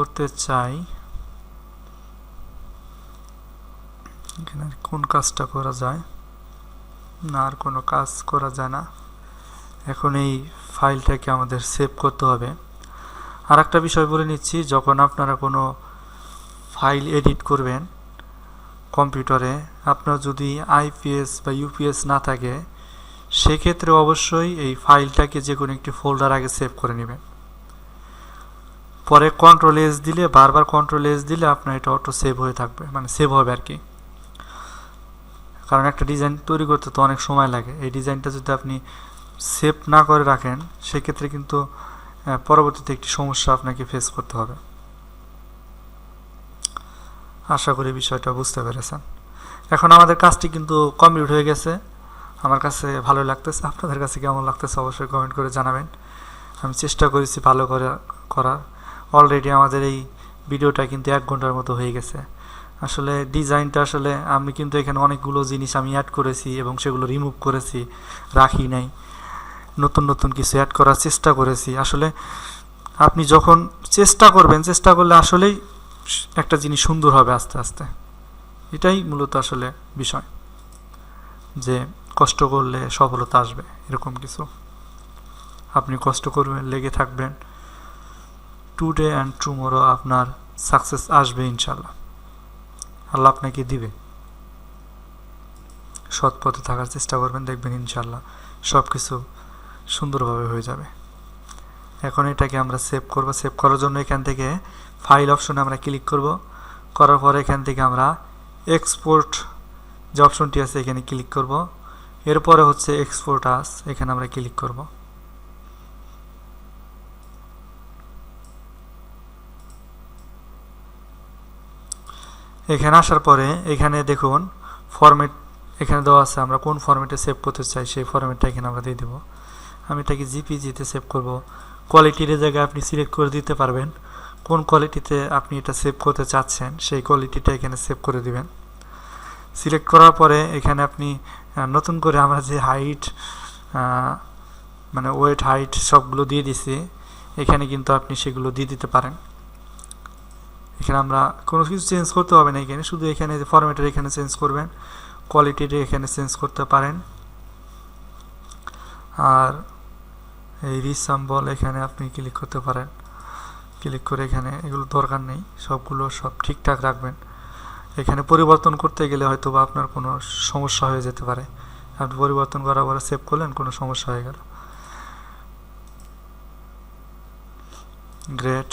করতে চাই, এখানে কোন কাজটা করা যায় না, আর কোনো কাজ করা যায় না। এখন এই ফাইলটাকে আমাদের সেভ করতে হবে। আর একটা বিষয় বলে নিচ্ছি, যখন আপনারা কোনো ফাইল এডিট করবেন কম্পিউটারে, আপনার যদি আইপিএস বা ইউপিএস না থাকে, সেক্ষেত্রে অবশ্যই এই ফাইলটাকে যে কোনো একটি ফোল্ডার আগে সেভ করে নেবেন। পরে কন্ট্রোল এস দিলে, বারবার কন্ট্রোল এস দিলে আপনার এটা অটো সেভ হয়ে থাকবে, মানে সেভ হবে আর কি। কারণ একটা ডিজাইন তৈরি করতে তো অনেক সময় লাগে। এই ডিজাইনটা যদি আপনি সেভ না করে রাখেন, সেক্ষেত্রে কিন্তু পরবর্তীতে একটি সমস্যা আপনাকে ফেস করতে হবে। আশা করি বিষয়টা বুঝতে পেরেছেন। এখন আমাদের কাজটি কিন্তু কমপ্লিট হয়ে গেছে। আমার কাছে ভালো লাগতেছে, আপনাদের কাছে কেমন লাগতেছে অবশ্যই কমেন্ট করে জানাবেন। আমি চেষ্টা করেছি ভালো করে করার। অলরেডি আমাদের এই ভিডিওটা কিন্তু 1 ঘন্টার মতো হয়ে গেছে। আসলে ডিজাইনটা আসলে আমি কিন্তু এখানে অনেকগুলো জিনিস আমি অ্যাড করেছি এবং সেগুলো রিমুভ করেছি, রাখি নাই। নতুন নতুন কিছু অ্যাড করার চেষ্টা করেছি। আসলে আপনি যখন চেষ্টা করবেন, চেষ্টা করলে আসলেই একটা জিনিস সুন্দর হবে আস্তে আস্তে। এটাই মূলত আসলে বিষয়, যে কষ্ট করলে সফলতা আসবে, এরকম কিছু। আপনি কষ্ট করবেন, লেগে থাকবেন, টুডে অ্যান্ড টুমরো আপনার সাকসেস আসবে ইনশাল্লাহ। আল্লাহ আপনাকে দিবে। সৎ পথে থাকার চেষ্টা করবেন, দেখবেন ইনশাল্লাহ সব কিছু সুন্দরভাবে হয়ে যাবে। এখন এটাকে আমরা সেভ করব। সেভ করার জন্য এখান থেকে ফাইল অপশনে আমরা ক্লিক করব। করার পরে এখান থেকে আমরা এক্সপোর্ট যে অপশনটি আছে এখানে ক্লিক করব। এরপরে হচ্ছে এক্সপোর্ট আস, এখানে আমরা ক্লিক করব। এখানে আসার পরে এখানে দেখুন ফরম্যাট এখানে দেওয়া আছে, আমরা কোন ফরম্যাটে সেভ করতে চাই সেই ফরম্যাটটা এখানে আমরা দিয়ে দেব। আমি এটাকে জিপিজিতে সেভ করব। কোয়ালিটির জায়গায় আপনি সিলেক্ট করে দিতে পারবেন কোন কোয়ালিটিতে আপনি এটা সেভ করতে চাচ্ছেন, সেই কোয়ালিটিটা এখানে সেভ করে দিবেন। সিলেক্ট করার পরে এখানে আপনি নতুন করে আমরা যে হাইট মানে ওয়েট হাইট সবগুলো দিয়ে দিছি, এখানে কিন্তু আপনি সেগুলো দিয়ে দিতে পারেন। এখানে আমরা কোনো কিছু চেঞ্জ করতে হবে না, এখানে শুধু এখানে ফরম্যাটের এখানে চেঞ্জ করবেন, কোয়ালিটির এখানে চেঞ্জ করতে পারেন। আর এই রিসাম্বল এখানে আপনি ক্লিক করতে পারেন। ক্লিক করে এখানে এগুলো দরকার নেই, সবগুলো সব ঠিকঠাক রাখবেন। এখানে পরিবর্তন করতে গেলে হয়তো বা আপনার কোনো সমস্যা হয়ে যেতে পারে। আপনি পরিবর্তন করার পরে সেভ করলেন, কোনো সমস্যা হয়ে গেল। গ্রেট।